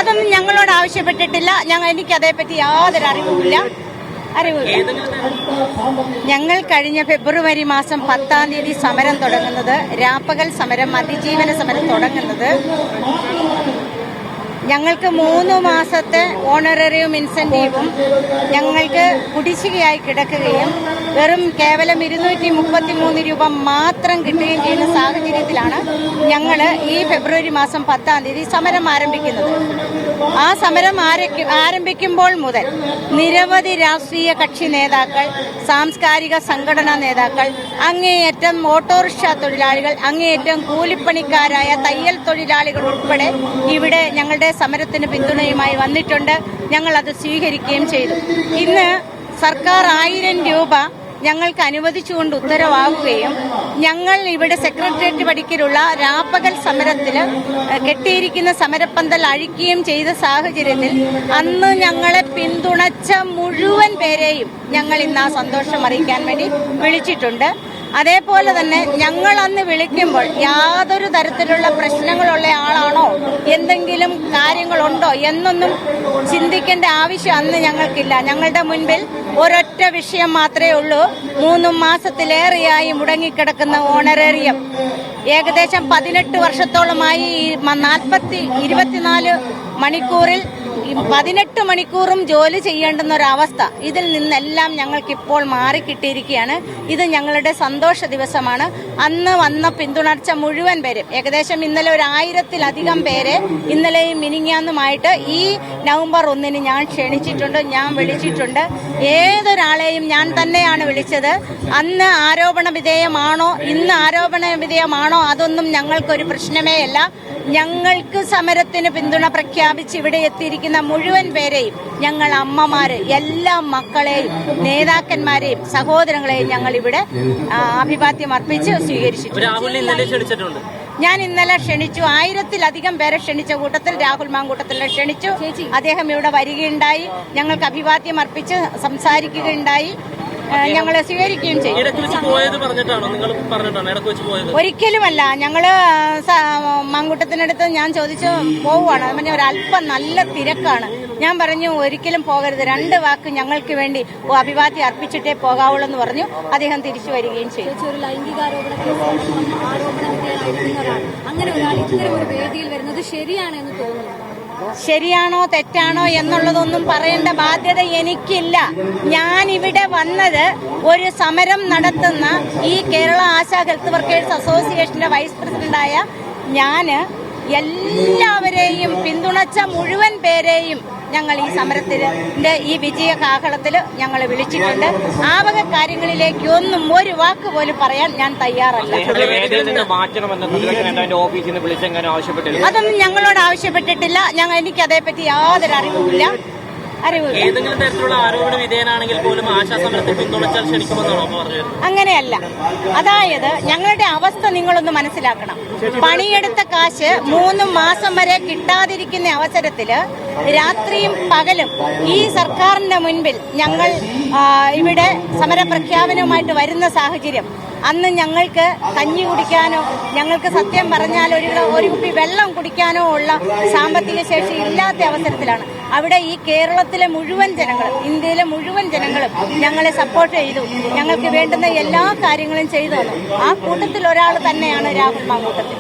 അതൊന്നും ഞങ്ങളോട് ആവശ്യപ്പെട്ടിട്ടില്ല. എനിക്ക് അതേപ്പറ്റി യാതൊരു അറിവുമില്ല. ഞങ്ങൾ കഴിഞ്ഞ ഫെബ്രുവരി മാസം 10-ാം തീയതി സമരം തുടങ്ങുന്നത്, രാപ്പകൽ സമരം, അതിജീവന സമരം തുടങ്ങുന്നത് ഞങ്ങൾക്ക് 3 മാസത്തെ ഓണററിയും ഇൻസെന്റീവും ഞങ്ങൾക്ക് കുടിശ്ശികയായി കിടക്കുകയും കേവലം 233 രൂപ മാത്രം കിട്ടുകയും ചെയ്യുന്ന സാഹചര്യത്തിലാണ് ഞങ്ങൾ ഈ ഫെബ്രുവരി മാസം 10-ാം തീയതി സമരം ആരംഭിക്കുന്നത്. ആ സമരം ആരംഭിക്കുമ്പോൾ മുതൽ നിരവധി രാഷ്ട്രീയ കക്ഷി നേതാക്കൾ, സാംസ്കാരിക സംഘടനാ നേതാക്കൾ, അങ്ങേയറ്റം ഓട്ടോറിക്ഷ തൊഴിലാളികൾ, അങ്ങേയറ്റം കൂലിപ്പണിക്കാരായ തയ്യൽ തൊഴിലാളികൾ ഉൾപ്പെടെ ഇവിടെ ഞങ്ങളുടെ സമരത്തിന് പിന്തുണയുമായി വന്നിട്ടുണ്ട്. ഞങ്ങൾ അത് സ്വീകരിക്കുകയും ചെയ്തു. ഇന്ന് സർക്കാർ 1000 രൂപ ഞങ്ങൾക്ക് അനുവദിച്ചുകൊണ്ട് ഉത്തരവാകുകയും ഞങ്ങൾ ഇവിടെ സെക്രട്ടേറിയറ്റ് പടിക്കലുള്ള രാപ്പകൽ സമരത്തിൽ കെട്ടിയിരിക്കുന്ന സമരപ്പന്തൽ അഴിക്കുകയും ചെയ്ത സാഹചര്യത്തിൽ അന്ന് ഞങ്ങളെ പിന്തുണച്ച മുഴുവൻ പേരെയും ഞങ്ങൾ ഇന്ന് ആ സന്തോഷം അറിയിക്കാൻ വേണ്ടി വിളിച്ചിട്ടുണ്ട്. അതേപോലെ തന്നെ ഞങ്ങൾ അന്ന് വിളിക്കുമ്പോൾ യാതൊരു തരത്തിലുള്ള പ്രശ്നങ്ങളുള്ള ആളാണോ, എന്തെങ്കിലും കാര്യങ്ങളുണ്ടോ എന്നൊന്നും ചിന്തിക്കേണ്ട ആവശ്യം അന്ന് ഞങ്ങൾക്കില്ല. ഞങ്ങളുടെ മുൻപിൽ ഒരൊറ്റ വിഷയം മാത്രമേ ഉള്ളൂ. 3 മാസത്തിലേറെയായി മുടങ്ങിക്കിടക്കുന്ന ഓണറേറിയം. ഏകദേശം 18 വർഷത്തോളമായി 24 മണിക്കൂറിൽ 18 മണിക്കൂറും ജോലി ചെയ്യേണ്ടുന്ന ഒരവസ്ഥ. ഇതിൽ നിന്നെല്ലാം ഞങ്ങൾക്കിപ്പോൾ മാറിക്കിട്ടിയിരിക്കുകയാണ്. ഇത് ഞങ്ങളുടെ സന്തോഷ ദിവസമാണ്. അന്ന് വന്ന പിന്തുണർച്ച മുഴുവൻ പേരും, ഏകദേശം ഇന്നലെ 1000-ലധികം പേരെ ഇന്നലെയും മിനിങ്ങാന്നുമായിട്ട് ഈ നവംബർ 1-ന് ഞാൻ ക്ഷണിച്ചിട്ടുണ്ട്, ഞാൻ വിളിച്ചിട്ടുണ്ട്. ഏതൊരാളെയും ഞാൻ തന്നെയാണ് വിളിച്ചത്. അന്ന് ആരോപണ വിധേയമാണോ, ഇന്ന് ആരോപണ വിധേയമാണോ, അതൊന്നും ഞങ്ങൾക്കൊരു പ്രശ്നമേ അല്ല. ഞങ്ങൾക്ക് സമരത്തിന് പിന്തുണ പ്രഖ്യാപിച്ച് ഇവിടെ എത്തിയിരിക്കുന്ന മുഴുവൻ പേരെയും, ഞങ്ങൾ അമ്മമാര്, എല്ലാ മക്കളെയും, നേതാക്കന്മാരെയും, സഹോദരങ്ങളെയും ഞങ്ങൾ ഇവിടെ അഭിവാദ്യം അർപ്പിച്ച് സ്വീകരിച്ചിട്ടുണ്ട്. ഞാൻ ഇന്നലെ ക്ഷണിച്ചു. 1000-ലധികം പേരെ ക്ഷണിച്ച കൂട്ടത്തിൽ രാഹുൽ മാങ്കൂട്ടത്തിനെ ക്ഷണിച്ചു. അദ്ദേഹം ഇവിടെ വരികയുണ്ടായി. ഞങ്ങൾക്ക് അഭിവാദ്യം അർപ്പിച്ച് സംസാരിക്കുകയുണ്ടായി. ഞങ്ങള് സ്വീകരിക്കുകയും ചെയ്യും. ഒരിക്കലുമല്ല. ഞങ്ങള് മാങ്കൂട്ടത്തിനടുത്ത് ഞാൻ ചോദിച്ചു പോവുകയാണ്. അവന് ഒരല്പം നല്ല തിരക്കാണ്. ഞാൻ പറഞ്ഞു ഒരിക്കലും പോകരുത്, 2 വാക്ക് ഞങ്ങൾക്ക് വേണ്ടി അഭിവാദ്യം അർപ്പിച്ചിട്ടേ പോകാവുള്ളൂ എന്ന് പറഞ്ഞു. അദ്ദേഹം തിരിച്ചു വരികയും ചെയ്തു. ഒരു ലൈംഗികാരോപണ അങ്ങനെ ഒരാൾ ഇത്തരം ഒരു വേദിയിൽ വരുന്നത് ശരിയാണെന്ന് തോന്നുന്നു. ശരിയാണോ തെറ്റാണോ എന്നുള്ളതൊന്നും പറയേണ്ട ബാധ്യത എനിക്കില്ല. ഞാൻ ഇവിടെ വന്നത് ഒരു സമരം നടത്തുന്ന ഈ കേരള ആശാ ഹെൽത്ത് വർക്കേഴ്സ് അസോസിയേഷന്റെ വൈസ് പ്രസിഡന്റായ ഞാന് എല്ലാവരെയും പിന്തുണച്ച മുഴുവൻ പേരെയും ഞങ്ങൾ ഈ സമരത്തിന്റെ ഈ വിജയ കാഹളത്തിൽ ഞങ്ങൾ വിളിച്ചിട്ടുണ്ട്. ആ വക കാര്യങ്ങളിലേക്ക് ഒന്നും ഒരു വാക്ക് പോലും പറയാൻ ഞാൻ തയ്യാറല്ല. അതൊന്നും ഞങ്ങളോട് ആവശ്യപ്പെട്ടിട്ടില്ല. എനിക്ക് അതേപ്പറ്റി യാതൊരു അറിവുമില്ല. ഏതെങ്കിലും തരത്തിലുള്ള ആരോപണ വിധേയനാണെങ്കിൽ പോലും ആശാസമരത്തെ പിന്തുണച്ചാൽ ക്ഷണിക്കുമെന്നാണോ പറഞ്ഞത്? അങ്ങനെയല്ല. അതായത് ഞങ്ങളുടെ അവസ്ഥ നിങ്ങളൊന്ന് മനസ്സിലാക്കണം. പണിയെടുത്ത കാശ് 3 മാസം വരെ കിട്ടാതിരിക്കുന്ന അവസരത്തില് രാത്രിയും പകലും ഈ സർക്കാരിന്റെ മുൻപിൽ ഞങ്ങൾ ഇവിടെ സമരപ്രഖ്യാപനവുമായിട്ട് വരുന്ന സാഹചര്യം, അന്ന് ഞങ്ങൾക്ക് കഞ്ഞി കുടിക്കാനോ, ഞങ്ങൾക്ക് സത്യം പറഞ്ഞാൽ ഒരു കുപ്പി വെള്ളം കുടിക്കാനോ ഉള്ള സാമ്പത്തിക ശേഷി ഇല്ലാത്ത അവസരത്തിലാണ് അവിടെ ഈ കേരളത്തിലെ മുഴുവൻ ജനങ്ങളും, ഇന്ത്യയിലെ മുഴുവൻ ജനങ്ങളും ഞങ്ങളെ സപ്പോർട്ട് ചെയ്തു. ഞങ്ങൾക്ക് വേണ്ടുന്ന എല്ലാ കാര്യങ്ങളും ചെയ്തു തന്നു. ആ കൂട്ടത്തിൽ ഒരാൾ തന്നെയാണ് രാഹുൽ മാങ്കൂട്ടത്തിൽ.